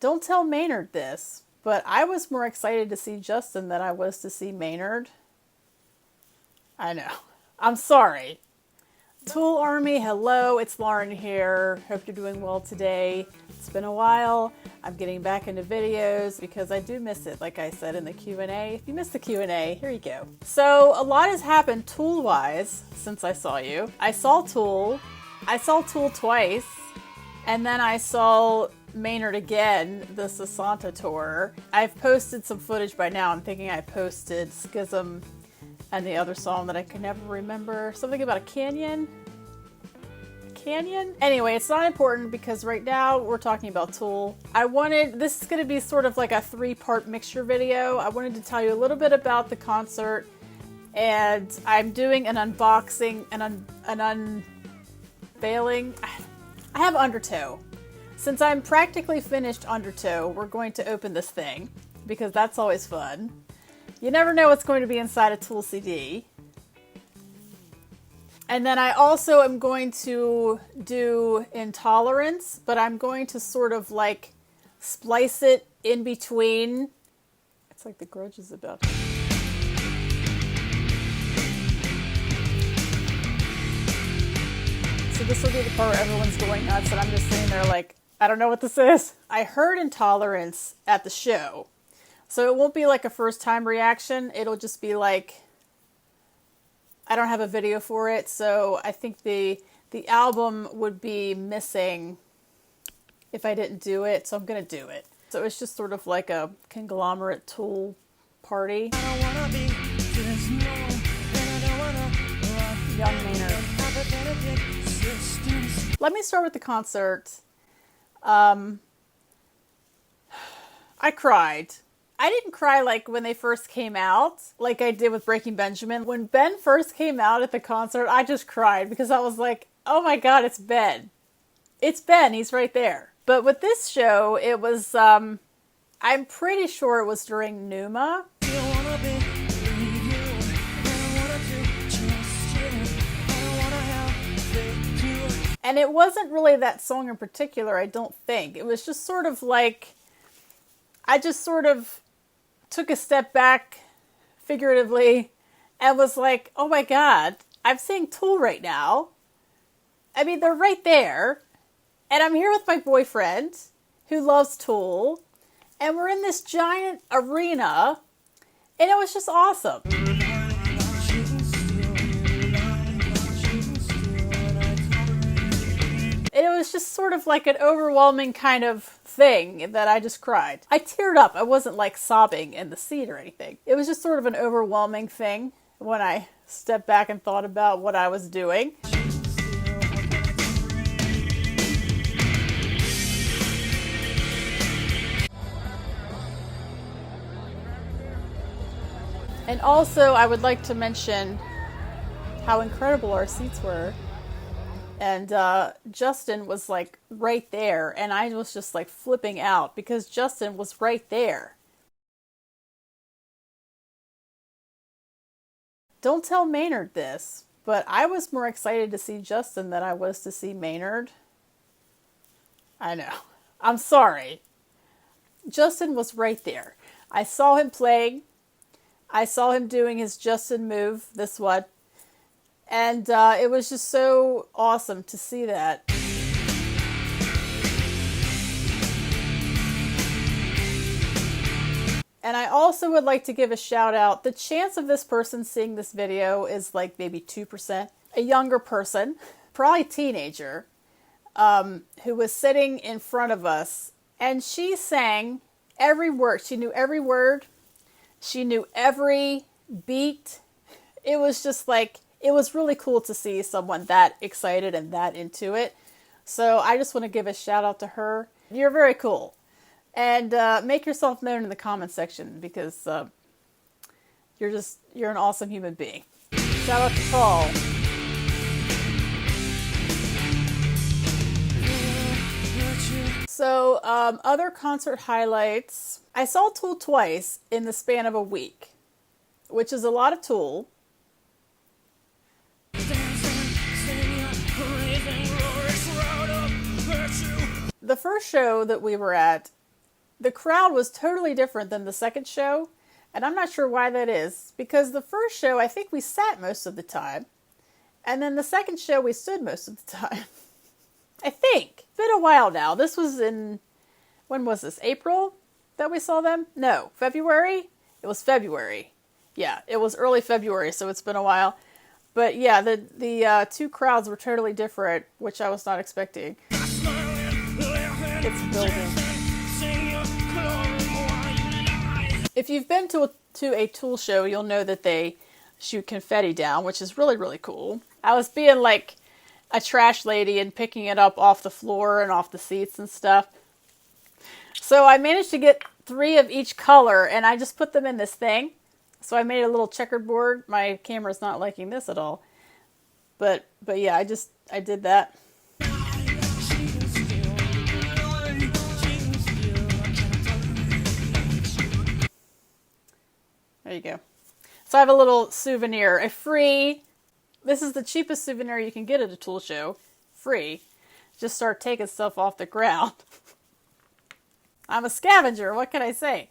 Don't tell Maynard this, but I was more excited to see Justin than I was to see Maynard. I know. I'm sorry. Tool Army, hello, it's Lauren here. Hope you're doing well today. It's been a while. I'm getting back into videos because I do miss it, like I said in the Q&A. If you missed the Q&A, here you go. So a lot has happened tool-wise since I saw you. I saw Tool twice, and then I saw Maynard again, the Sessanta tour. I've posted some footage by now. I'm thinking I posted Schism and the other song that I can never remember. Something about a canyon? Canyon? Anyway, it's not important because right now we're talking about Tool. This is going to be sort of like a 3-part mixture video. I wanted to tell you a little bit about the concert, and I'm doing an unboxing, an unveiling. I have Undertow. Since I'm practically finished Undertow, we're going to open this thing because that's always fun. You never know what's going to be inside a Tool CD. And then I also am going to do Intolerance, but I'm going to sort of like splice it in between. It's like The Grudge is about. So this will be the part where everyone's going nuts and I'm just sitting there like, I don't know what this is. I heard Intolerance at the show. So it won't be like a first time reaction. It'll just be like, I don't have a video for it. So I think the album would be missing if I didn't do it. So I'm going to do it. So it's just sort of like a conglomerate Tool party. Young Maynard. Let me start with the concert. I cried. I didn't cry like when they first came out, like I did with Breaking Benjamin. When Ben first came out at the concert, I just cried because I was like, oh my God, it's Ben. It's Ben, he's right there. But with this show, it was, I'm pretty sure it was during Numa. And it wasn't really that song in particular, I don't think. It was just sort of like, I just sort of took a step back, figuratively, and was like, oh my God, I'm seeing Tool right now. I mean, they're right there. And I'm here with my boyfriend, who loves Tool. And we're in this giant arena. And it was just awesome. It was just sort of like an overwhelming kind of thing that I just cried. I teared up. I wasn't like sobbing in the seat or anything. It was just sort of an overwhelming thing when I stepped back and thought about what I was doing. And also, I would like to mention how incredible our seats were. And Justin was like right there, and I was just like flipping out because Justin was right there. Don't tell Maynard this, but I was more excited to see Justin than I was to see Maynard. I know. I'm sorry. Justin was right there. I saw him playing. I saw him doing his Justin move, this one. And it was just so awesome to see that. And I also would like to give a shout out. The chance of this person seeing this video is like maybe 2%. A younger person, probably teenager, who was sitting in front of us. And she sang every word. She knew every word. She knew every beat. It was just like, it was really cool to see someone that excited and that into it. So I just want to give a shout out to her. You're very cool. And make yourself known in the comment section because you're an awesome human being. Shout out to Paul. So other concert highlights. I saw Tool twice in the span of a week, which is a lot of Tool. The first show that we were at, The crowd was totally different than the second show, and I'm not sure why that is, because the first show I think we sat most of the time, and then the second show we stood most of the time. I think. It's been a while now. This was in, when was this? April that we saw them? No, February? It was February. Yeah, it was early February, so it's been a while. But yeah, the two crowds were totally different, which I was not expecting. It's building. If you've been to a Tool show, you'll know that they shoot confetti down, which is really, really cool. I was being like a trash lady and picking it up off the floor and off the seats and stuff. So I managed to get 3 of each color, and I just put them in this thing. So I made a little checkerboard. My camera's not liking this at all. But yeah, I did that. There you go. So I have a little souvenir, a free, this is the cheapest souvenir you can get at a Tool show, free. Just start taking stuff off the ground. I'm a scavenger, what can I say?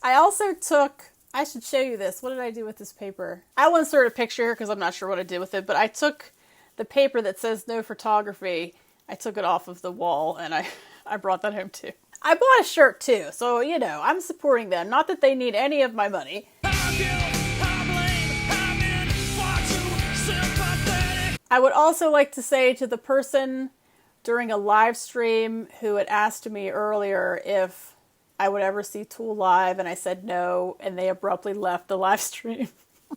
I also took, I should show you this. What did I do with this paper? I won't insert a picture here because I'm not sure what I did with it, but I took the paper that says no photography. I took it off of the wall and I brought that home too. I bought a shirt too, so you know, I'm supporting them. Not that they need any of my money. I would also like to say to the person during a live stream who had asked me earlier if I would ever see Tool live, and I said no, and they abruptly left the live stream.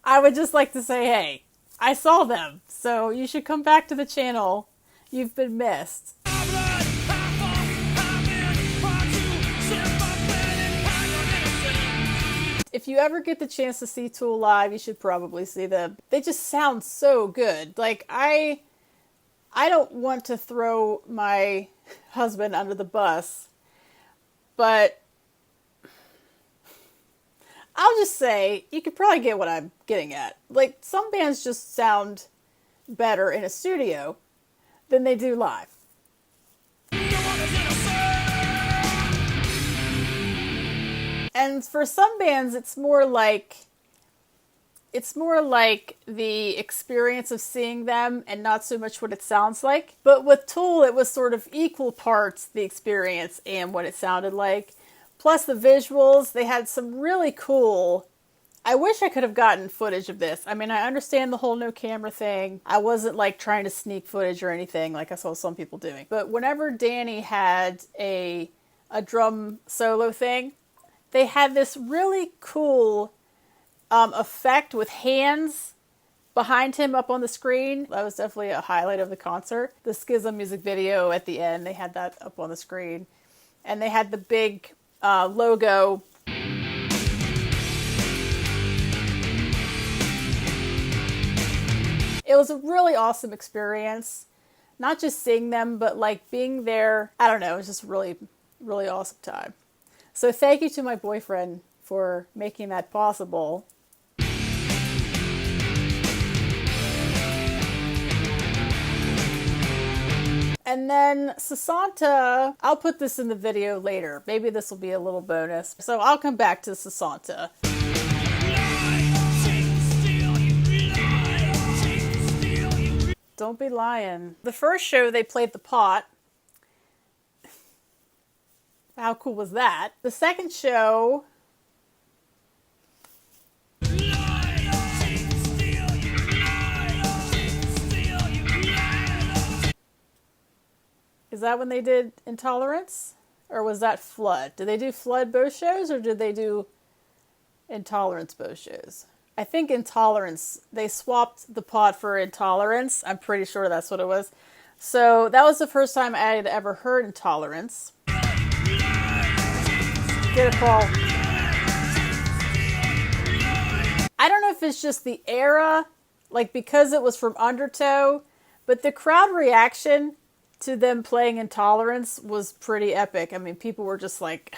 I would just like to say, hey, I saw them, so you should come back to the channel. You've been missed. If you ever get the chance to see Tool live, you should probably see them. They just sound so good. Like, I don't want to throw my husband under the bus, but I'll just say, you could probably get what I'm getting at. Like, some bands just sound better in a studio than they do live. And for some bands, it's more like the experience of seeing them and not so much what it sounds like. But with Tool, it was sort of equal parts the experience and what it sounded like. Plus the visuals, they had some really cool... I wish I could have gotten footage of this. I mean, I understand the whole no camera thing. I wasn't like trying to sneak footage or anything like I saw some people doing. But whenever Danny had a drum solo thing, they had this really cool effect with hands behind him up on the screen. That was definitely a highlight of the concert. The Schism music video at the end, they had that up on the screen. And they had the big logo. It was a really awesome experience. Not just seeing them, but like being there. I don't know, it was just really, really awesome time. So thank you to my boyfriend for making that possible. And then Sessanta, I'll put this in the video later. Maybe this will be a little bonus. So I'll come back to Sessanta. Don't be lying. The first show they played the pot. How cool was that? The second show... Is that when they did Intolerance? Or was that Flood? Did they do Flood both shows, or did they do Intolerance both shows? I think Intolerance, they swapped the pot for Intolerance. I'm pretty sure that's what it was. So that was the first time I had ever heard Intolerance. Get it, Paul. I don't know if it's just the era, like because it was from Undertow, but the crowd reaction to them playing Intolerance was pretty epic. I mean, people were just like...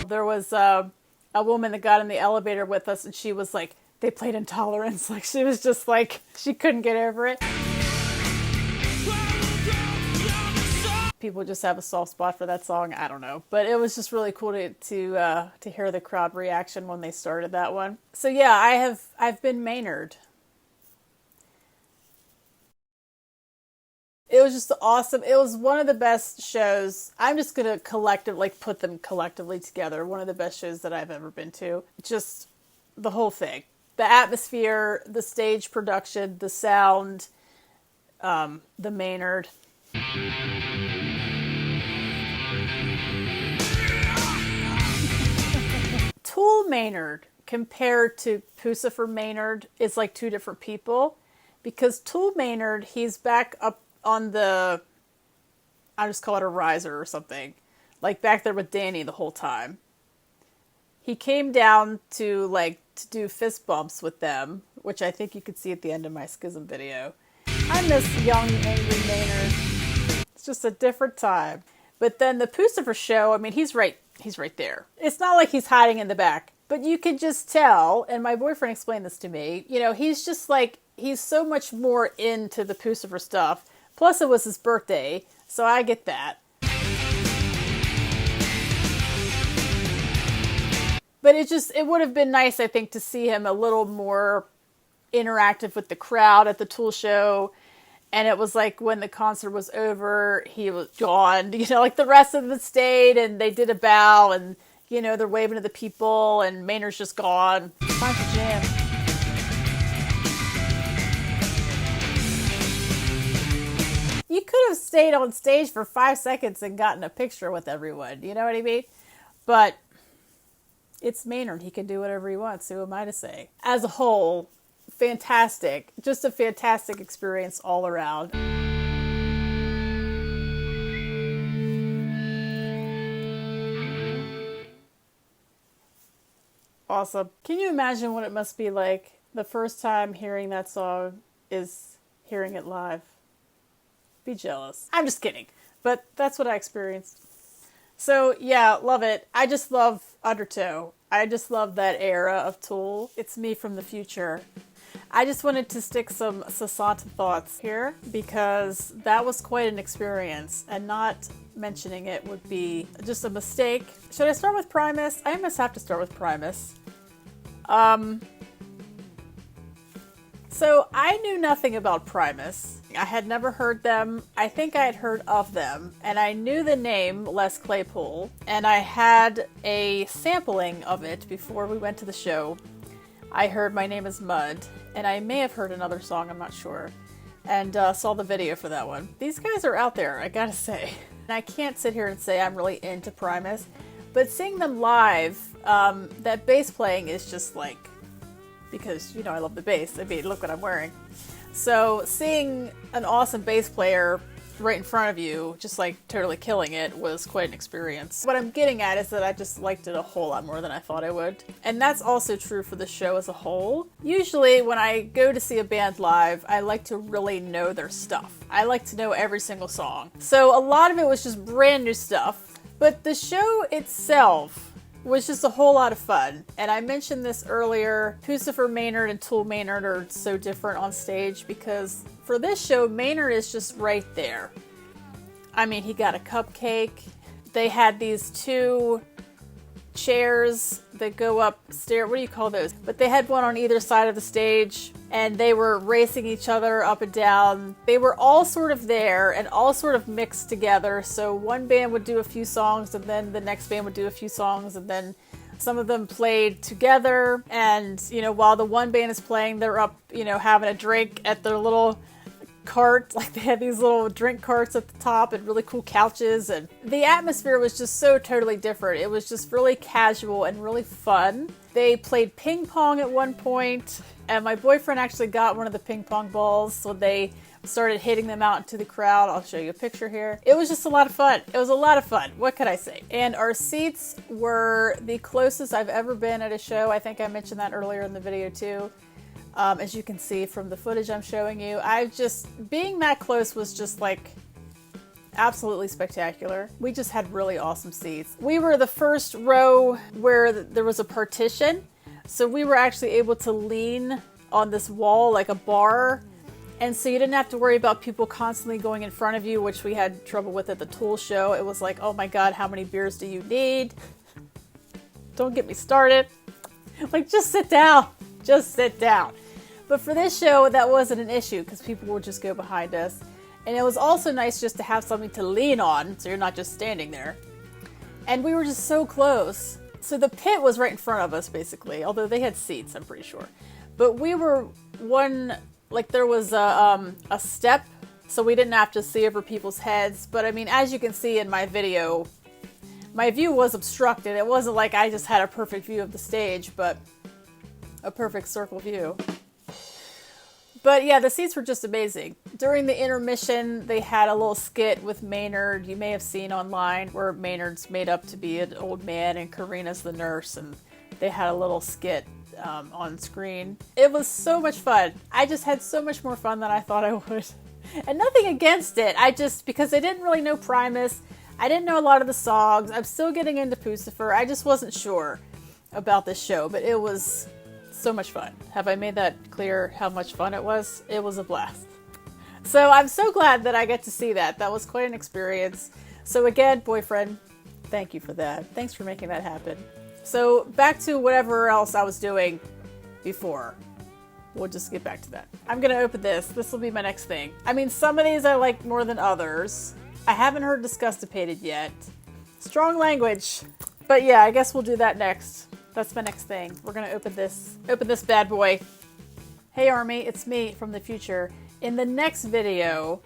There was a woman that got in the elevator with us, and she was like, they played Intolerance. Like, she was just like, she couldn't get over it. people just have a soft spot for that song. I don't know. But it was just really cool to hear the crowd reaction when they started that one. So yeah, I've been Maynard. It was just awesome. It was one of the best shows. I'm just going to put them collectively together. One of the best shows that I've ever been to. Just the whole thing. The atmosphere, the stage production, the sound, the Maynard. Tool Maynard compared to Pucifer Maynard is like two different people, because Tool Maynard, he's back up on the, I just call it a riser or something, like back there with Danny the whole time. He came down to do fist bumps with them, which I think you could see at the end of my Schism video. I miss young, angry Maynard. It's just a different time. But then the Pucifer show, I mean, he's right there. It's not like he's hiding in the back, but you could just tell, and my boyfriend explained this to me, he's just he's so much more into the Pucifer stuff. Plus it was his birthday, so I get that. But it would have been nice, I think, to see him a little more interactive with the crowd at the Tool show. And it was like when the concert was over, he was gone. Like the rest of them stayed and they did a bow and, they're waving to the people and Maynard's just gone. Time to jam. You could have stayed on stage for 5 seconds and gotten a picture with everyone. You know what I mean? But it's Maynard. He can do whatever he wants. Who am I to say? As a whole, fantastic. Just a fantastic experience all around. Awesome. Can you imagine what it must be like the first time hearing that song is hearing it live? Be jealous. I'm just kidding. But that's what I experienced. So yeah, love it. I just love Undertow. I just love that era of Tool. It's me from the future. I just wanted to stick some Sessanta thoughts here because that was quite an experience, and not mentioning it would be just a mistake. Should I start with Primus? I must have to start with Primus. So I knew nothing about Primus. I had never heard them. I think I had heard of them, and I knew the name Les Claypool, and I had a sampling of it before we went to the show. I heard My Name is Mud, and I may have heard another song, I'm not sure, and saw the video for that one. These guys are out there, I gotta say. And I can't sit here and say I'm really into Primus, but seeing them live, that bass playing is just like, because, I love the bass. I mean, look what I'm wearing. So seeing an awesome bass player right in front of you, just totally killing it, was quite an experience. What I'm getting at is that I just liked it a whole lot more than I thought I would. And that's also true for the show as a whole. Usually when I go to see a band live, I like to really know their stuff. I like to know every single song. So a lot of it was just brand new stuff. But the show itself was just a whole lot of fun. And I mentioned this earlier, Pucifer Maynard and Tool Maynard are so different on stage because for this show, Maynard is just right there. I mean, he got a cupcake. They had these two chairs that go upstairs. What do you call those? But they had one on either side of the stage, and they were racing each other up and down. They were all sort of there and all sort of mixed together. So one band would do a few songs, and then the next band would do a few songs, and then some of them played together. And, while the one band is playing, they're up, having a drink at their little cart. Like, they had these little drink carts at the top and really cool couches, and the atmosphere was just so totally different. It was just really casual and really fun. They played ping pong at one point, and my boyfriend actually got one of the ping pong balls, so they started hitting them out into the crowd. I'll show you a picture here. It was just a lot of fun. It was a lot of fun. What could I say? And our seats were the closest I've ever been at a show. I think I mentioned that earlier in the video too. As you can see from the footage I'm showing you, being that close was just absolutely spectacular. We just had really awesome seats. We were the first row where there was a partition, so we were actually able to lean on this wall like a bar And so you didn't have to worry about people constantly going in front of you, which we had trouble with at the tool show. It was like, oh my God, how many beers do you need? Don't get me started. Like, just sit down. Just sit down. But for this show, that wasn't an issue because people would just go behind us. And it was also nice just to have something to lean on so you're not just standing there. And we were just so close. So the pit was right in front of us, basically. Although they had seats, I'm pretty sure. But we were there was a step, so we didn't have to see over people's heads. But I mean, as you can see in my video, my view was obstructed. It wasn't like I just had a perfect view of the stage, but a perfect circle view. But yeah, the seats were just amazing. During the intermission, they had a little skit with Maynard, you may have seen online, where Maynard's made up to be an old man and Karina's the nurse, and they had a little skit on screen. It was so much fun. I just had so much more fun than I thought I would. And nothing against it. Because I didn't really know Primus, I didn't know a lot of the songs, I'm still getting into Pucifer, I just wasn't sure about this show, but it was so much fun. Have I made that clear how much fun it was? It was a blast. So I'm so glad that I get to see that. That was quite an experience. So again, boyfriend, thank you for that. Thanks for making that happen. So back to whatever else I was doing before. We'll just get back to that. I'm going to open this. This will be my next thing. I mean, some of these I like more than others. I haven't heard Disgustipated yet. Strong language. But yeah, I guess we'll do that next. That's my next thing. We're going to open this bad boy. Hey Army, it's me from the future. In the next video,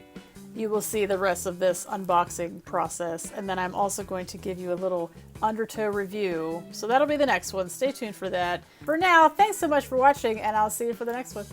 you will see the rest of this unboxing process. And then I'm also going to give you a little Undertow review. So that'll be the next one. Stay tuned for that. For now, thanks so much for watching, and I'll see you for the next one.